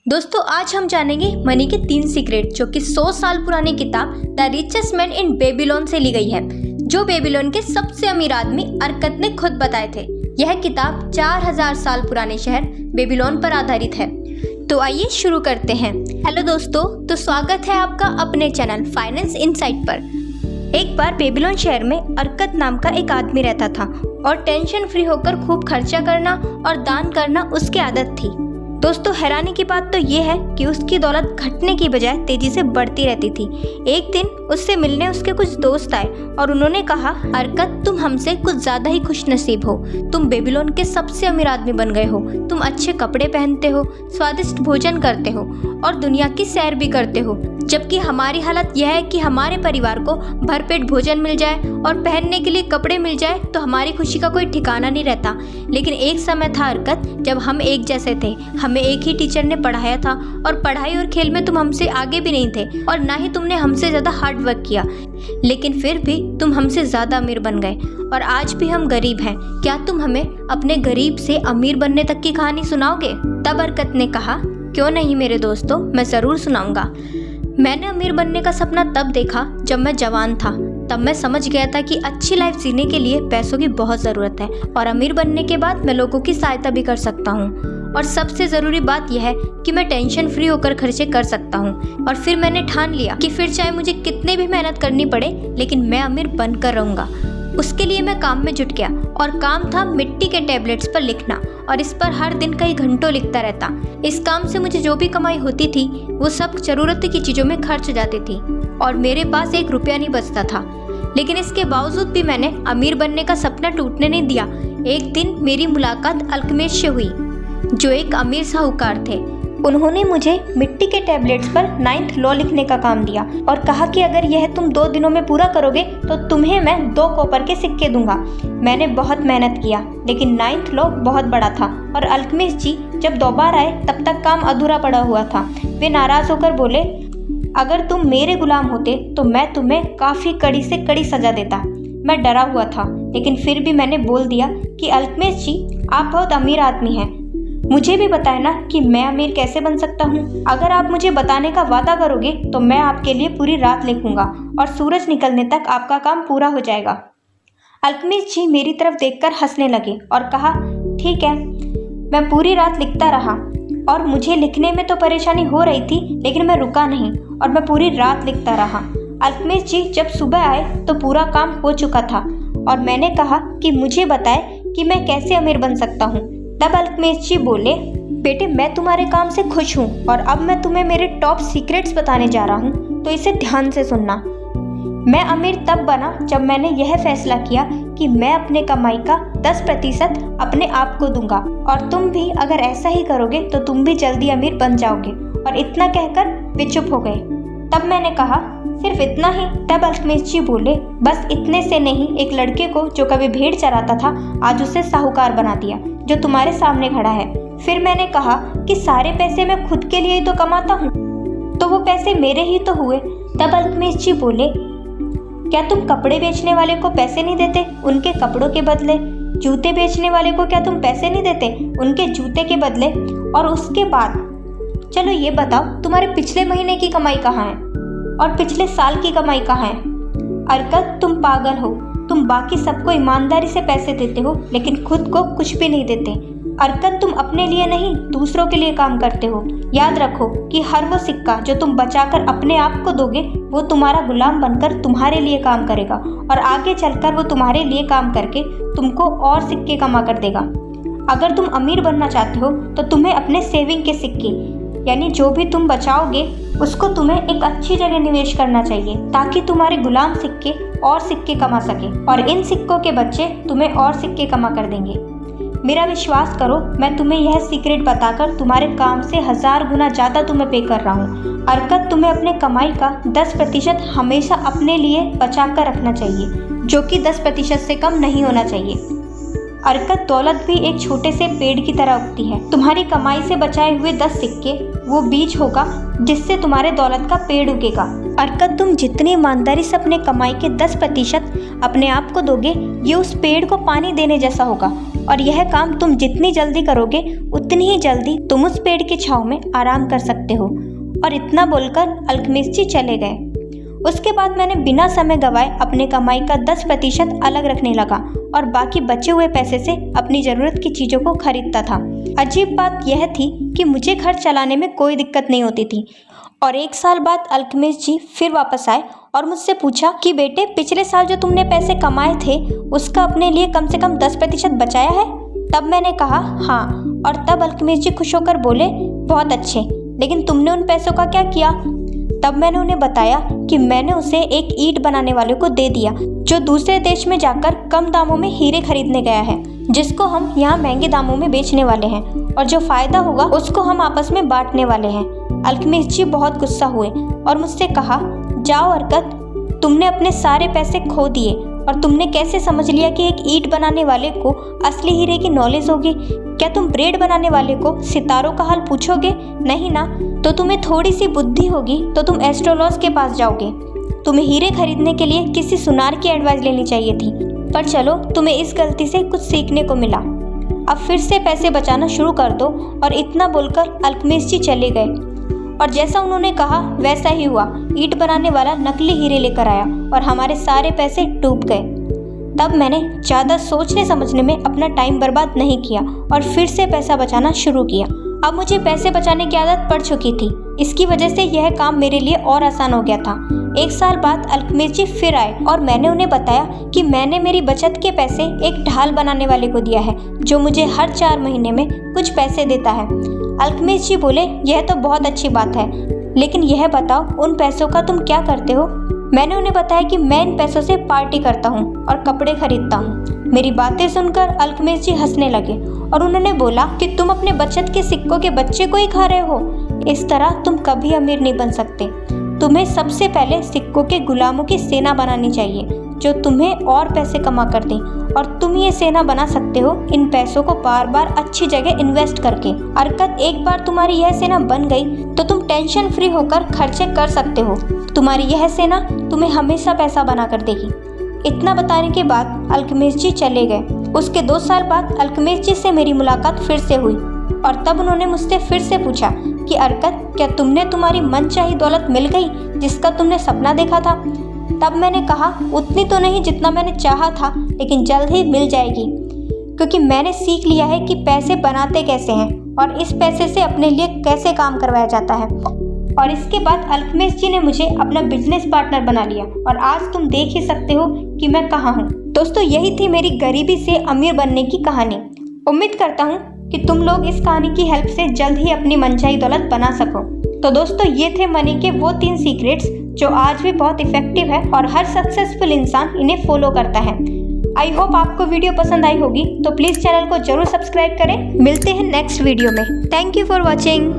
दोस्तों आज हम जानेंगे मनी के 3 सीक्रेट जो कि 100 साल पुरानी किताब the richest man in Babylon से ली गई है, जो बेबीलोन के सबसे अमीर आदमी अर्कत ने खुद बताए थे। यह किताब 4000 साल पुराने शहर बेबीलोन पर आधारित है। तो आइए शुरू करते हैं। हेलो दोस्तों, तो स्वागत है आपका अपने चैनल फाइनेंस इनसाइट पर। एक बार बेबीलोन शहर में अर्कत नाम का एक आदमी रहता था और टेंशन फ्री होकर खूब खर्चा करना और दान करना उसकी आदत थी। दोस्तों हैरानी की बात तो ये है कि उसकी दौलत घटने की बजाय तेजी से बढ़ती रहती थी। एक दिन उससे मिलने उसके कुछ दोस्त आए और उन्होंने कहा, अर्कत तुम हमसे कुछ ज़्यादा ही खुश नसीब हो। तुम बेबीलोन के सबसे अमीर आदमी बन गए हो। तुम अच्छे कपड़े पहनते हो, स्वादिष्ट भोजन करते हो और दुनिया की सैर भी करते हो, जबकि हमारी हालत यह है कि हमारे परिवार को भरपेट भोजन मिल जाए और पहनने के लिए कपड़े मिल जाए तो हमारी खुशी का कोई ठिकाना नहीं रहता। लेकिन एक समय था अर्कत जब हम एक जैसे थे, हमें एक ही टीचर ने पढ़ाया था और पढ़ाई और खेल में तुम हमसे आगे भी नहीं थे और ना ही तुमने हमसे ज़्यादा हार्ड वर्क किया, लेकिन फिर भी तुम हमसे ज़्यादा अमीर बन गए और आज भी हम गरीब हैं। क्या तुम हमें अपने गरीब से अमीर बनने तक की कहानी सुनाओगे? तब अर्कत ने कहा, क्यों नहीं मेरे दोस्तों, मैं ज़रूर सुनाऊंगा। मैंने अमीर बनने का सपना तब देखा जब मैं जवान था। तब मैं समझ गया था कि अच्छी लाइफ जीने के लिए पैसों की बहुत ज़रूरत है और अमीर बनने के बाद मैं लोगों की सहायता भी कर सकता हूँ। और सबसे ज़रूरी बात यह है कि मैं टेंशन फ्री होकर खर्चे कर सकता हूँ। और फिर मैंने ठान लिया कि फिर चाहे मुझे कितने भी मेहनत करनी पड़े, लेकिन मैं अमीर बनकर रहूँगा। उसके लिए मैं काम में जुट गया और काम था मिट्टी के टैबलेट्स पर लिखना, और इस पर हर दिन कई घंटों लिखता रहता। इस काम से मुझे जो भी कमाई होती थी वो सब ज़रूरत की चीज़ों में खर्च हो जाती थी और मेरे पास 1 रुपया नहीं बचता था। लेकिन इसके बावजूद भी मैंने अमीर बनने का सपना टूटने नहीं दिया। एक दिन मेरी मुलाकात अल्केमिस्ट से हुई, जो एक अमीर साहूकार थे। उन्होंने मुझे मिट्टी के टैबलेट्स पर 9th लॉ लिखने का काम दिया और कहा कि अगर यह तुम 2 दिनों में पूरा करोगे तो तुम्हें मैं 2 कॉपर के सिक्के दूंगा। मैंने बहुत मेहनत किया, लेकिन 9th लॉ बहुत बड़ा था और अल्केमिस्ट जी जब दोबारा आए तब तक काम अधूरा पड़ा हुआ था। वे नाराज होकर बोले, अगर तुम मेरे गुलाम होते तो मैं तुम्हें काफ़ी कड़ी से कड़ी सजा देता। मैं डरा हुआ था, लेकिन फिर भी मैंने बोल दिया कि अल्केमिस्ट जी, आप बहुत अमीर आदमी हैं, मुझे भी बताए ना कि मैं अमीर कैसे बन सकता हूँ। अगर आप मुझे बताने का वादा करोगे तो मैं आपके लिए पूरी रात लिखूंगा और सूरज निकलने तक आपका काम पूरा हो जाएगा। अल्केमिस्ट जी मेरी तरफ देखकर हंसने लगे और कहा, ठीक है। मैं पूरी रात लिखता रहा और मुझे लिखने में तो परेशानी हो रही थी, लेकिन मैं रुका नहीं और मैं पूरी रात लिखता रहा। अल्केमिस्ट जी जब सुबह आए तो पूरा काम हो चुका था और मैंने कहा कि मुझे बताए कि मैं कैसे अमीर बन सकता हूँ। तब अल्केमिस्ट जी बोले, बेटे मैं तुम्हारे काम से खुश हूँ और अब मैं तुम्हें मेरे टॉप सीक्रेट्स बताने जा रहा हूँ, तो इसे ध्यान से सुनना। मैं अमीर तब बना जब मैंने यह फैसला किया कि मैं अपने कमाई का 10% अपने आप को दूंगा, और तुम भी अगर ऐसा ही करोगे तो तुम भी जल्दी अमीर बन जाओगे। और इतना कहकर वे चुप हो गए। तब मैंने कहा, सिर्फ इतना ही? तब अल्केमिस्ट जी बोले, बस इतने से नहीं, एक लड़के को जो कभी भेड़ चराता था आज उसे साहूकार बना दिया, जो तुम्हारे सामने खड़ा है। फिर मैंने कहा कि सारे पैसे मैं खुद के लिए ही तो कमाता हूँ, तो वो पैसे मेरे ही तो हुए। तब अल्केमिस्ट जी बोले, क्या तुम कपड़े बेचने वाले को पैसे नहीं देते उनके कपड़ों के बदले? जूते बेचने वाले को क्या तुम पैसे नहीं देते उनके जूते के बदले? और उसके बाद चलो ये बताओ, तुम्हारे पिछले महीने की कमाई कहाँ है और पिछले साल की कमाई कहाँ है? अर्कत तुम पागल हो। तुम बाकी सबको ईमानदारी से पैसे देते हो, लेकिन खुद को कुछ भी नहीं देते। अर्कत तुम अपने लिए नहीं, दूसरों के लिए काम करते हो। याद रखो कि हर वो सिक्का जो तुम बचाकर अपने आप को दोगे वो तुम्हारा गुलाम बनकर तुम्हारे लिए काम करेगा और आगे चलकर वो तुम्हारे लिए काम करके तुमको और सिक्के कमा कर देगा। अगर तुम अमीर बनना चाहते हो तो तुम्हें अपने सेविंग के सिक्के, यानी जो भी तुम बचाओगे उसको तुम्हें एक अच्छी जगह निवेश करना चाहिए, ताकि तुम्हारे गुलाम सिक्के और सिक्के कमा सके और इन सिक्कों के बच्चे तुम्हें और सिक्के कमा कर देंगे। मेरा विश्वास करो, मैं तुम्हें यह सीक्रेट बताकर तुम्हारे काम से 1000 गुना ज़्यादा तुम्हें पे कर रहा हूँ। अर्कत तुम्हें अपने कमाई का 10% हमेशा अपने लिए बचा कर रखना चाहिए, जो कि 10% से कम नहीं होना चाहिए। अर्कत दौलत भी एक छोटे से पेड़ की तरह उगती है। तुम्हारी कमाई से बचाए हुए 10 सिक्के वो बीज होगा जिससे तुम्हारे दौलत का पेड़ उगेगा। अर्कत तुम जितनी ईमानदारी से अपने कमाई के 10% अपने आप को दोगे, ये उस पेड़ को पानी देने जैसा होगा और यह काम तुम जितनी जल्दी करोगे उतनी ही जल्दी तुम उस पेड़ की छांव में आराम कर सकते हो। और इतना बोलकर अल्केमिस्ट जी चले गए। उसके बाद मैंने बिना समय गवाए अपने कमाई का 10% अलग रखने लगा और बाकी बचे हुए पैसे से अपनी ज़रूरत की चीज़ों को खरीदता था। अजीब बात यह थी कि मुझे घर चलाने में कोई दिक्कत नहीं होती थी। और 1 साल बाद अल्केमिस्ट जी फिर वापस आए और मुझसे पूछा कि बेटे, पिछले साल जो तुमने पैसे कमाए थे उसका अपने लिए कम से कम 10% बचाया है? तब मैंने कहा हाँ। और तब अल्केमिस्ट जी खुश होकर बोले, बहुत अच्छे, लेकिन तुमने उन पैसों का क्या किया? तब मैंने उन्हें बताया कि मैंने उसे एक ईंट बनाने वाले को दे दिया जो दूसरे देश में जाकर कम दामों में हीरे खरीदने गया है, जिसको हम यहाँ महंगे दामों में बेचने वाले हैं और जो फायदा होगा उसको हम आपस में बांटने वाले हैं। अल्केमिस्ट जी बहुत गुस्सा हुए और मुझसे कहा, जाओ अरकत, तुमने अपने सारे पैसे खो दिए और तुमने कैसे समझ लिया कि एक ईंट बनाने वाले को असली हीरे की नॉलेज होगी? क्या तुम ब्रेड बनाने वाले को सितारों का हाल पूछोगे? नहीं ना। तो तुम्हें थोड़ी सी बुद्धि होगी तो तुम एस्ट्रोलॉज के पास जाओगे। तुम्हें हीरे खरीदने के लिए किसी सुनार की एडवाइस लेनी चाहिए थी। पर चलो, तुम्हें इस गलती से कुछ सीखने को मिला। अब फिर से पैसे बचाना शुरू कर दो। और इतना बोलकर अल्केमिस्ट जी चले गए और जैसा उन्होंने कहा वैसा ही हुआ। ईंट बनाने वाला नकली हीरे लेकर आया और हमारे सारे पैसे डूब गए। तब मैंने ज़्यादा सोचने समझने में अपना टाइम बर्बाद नहीं किया और फिर से पैसा बचाना शुरू किया। अब मुझे पैसे बचाने की आदत पड़ चुकी थी। इसकी वजह से यह काम मेरे लिए और आसान हो गया था। 1 साल बाद अल्केमिस्ट जी फिर आए और मैंने उन्हें बताया कि मैंने मेरी बचत के पैसे एक ढाल बनाने वाले को दिया है जो मुझे हर 4 महीने में कुछ पैसे देता है। अल्केमिस्ट जी बोले, यह तो बहुत अच्छी बात है, लेकिन यह बताओ उन पैसों का तुम क्या करते हो? मैंने उन्हें बताया कि मैं इन पैसों से पार्टी करता हूँ और कपड़े खरीदता हूँ। मेरी बातें सुनकर अल्केमिस्ट जी हंसने लगे और उन्होंने बोला कि तुम अपने बचत के सिक्कों के बच्चे को ही खा रहे हो। इस तरह तुम कभी अमीर नहीं बन सकते। तुम्हें सबसे पहले सिक्कों के गुलामों की सेना बनानी चाहिए जो तुम्हें और पैसे कमा कर दें, और तुम ये सेना बना सकते हो इन पैसों को बार बार अच्छी जगह इन्वेस्ट करके। अरकत, एक बार तुम्हारी यह सेना बन गई तो तुम टेंशन फ्री होकर खर्चे कर सकते हो। तुम्हारी यह सेना तुम्हें हमेशा पैसा बना कर देगी। इतना बताने के बाद अल्केमिस्ट जी चले गए। उसके 2 साल बाद अल्केमिस्ट जी से मेरी मुलाकात फिर से हुई और तब उन्होंने मुझसे फिर से पूछा कि अरकत, क्या तुमने तुम्हारी मनचाही दौलत मिल गई जिसका तुमने सपना देखा था? तब मैंने कहा, उतनी तो नहीं जितना मैंने चाहा था, लेकिन जल्द ही मिल जाएगी, क्योंकि मैंने सीख लिया है कि पैसे बनाते कैसे हैं और इस पैसे से अपने लिए कैसे काम करवाया जाता है। और इसके बाद अल्केमिस्ट जी ने मुझे अपना बिजनेस पार्टनर बना लिया और आज तुम देख ही सकते हो कि मैं कहाँ हूँ। दोस्तों, यही थी मेरी गरीबी से अमीर बनने की कहानी। उम्मीद करता हूँ कि तुम लोग इस कहानी की हेल्प से जल्द ही अपनी मनचाही दौलत बना सको। तो दोस्तों, ये थे मनी के वो 3 सीक्रेट्स जो आज भी बहुत इफेक्टिव है और हर सक्सेसफुल इंसान इन्हें फॉलो करता है। आई होप आपको वीडियो पसंद आई होगी, तो प्लीज़ चैनल को जरूर सब्सक्राइब करें। मिलते हैं नेक्स्ट वीडियो में। Thank you for watching.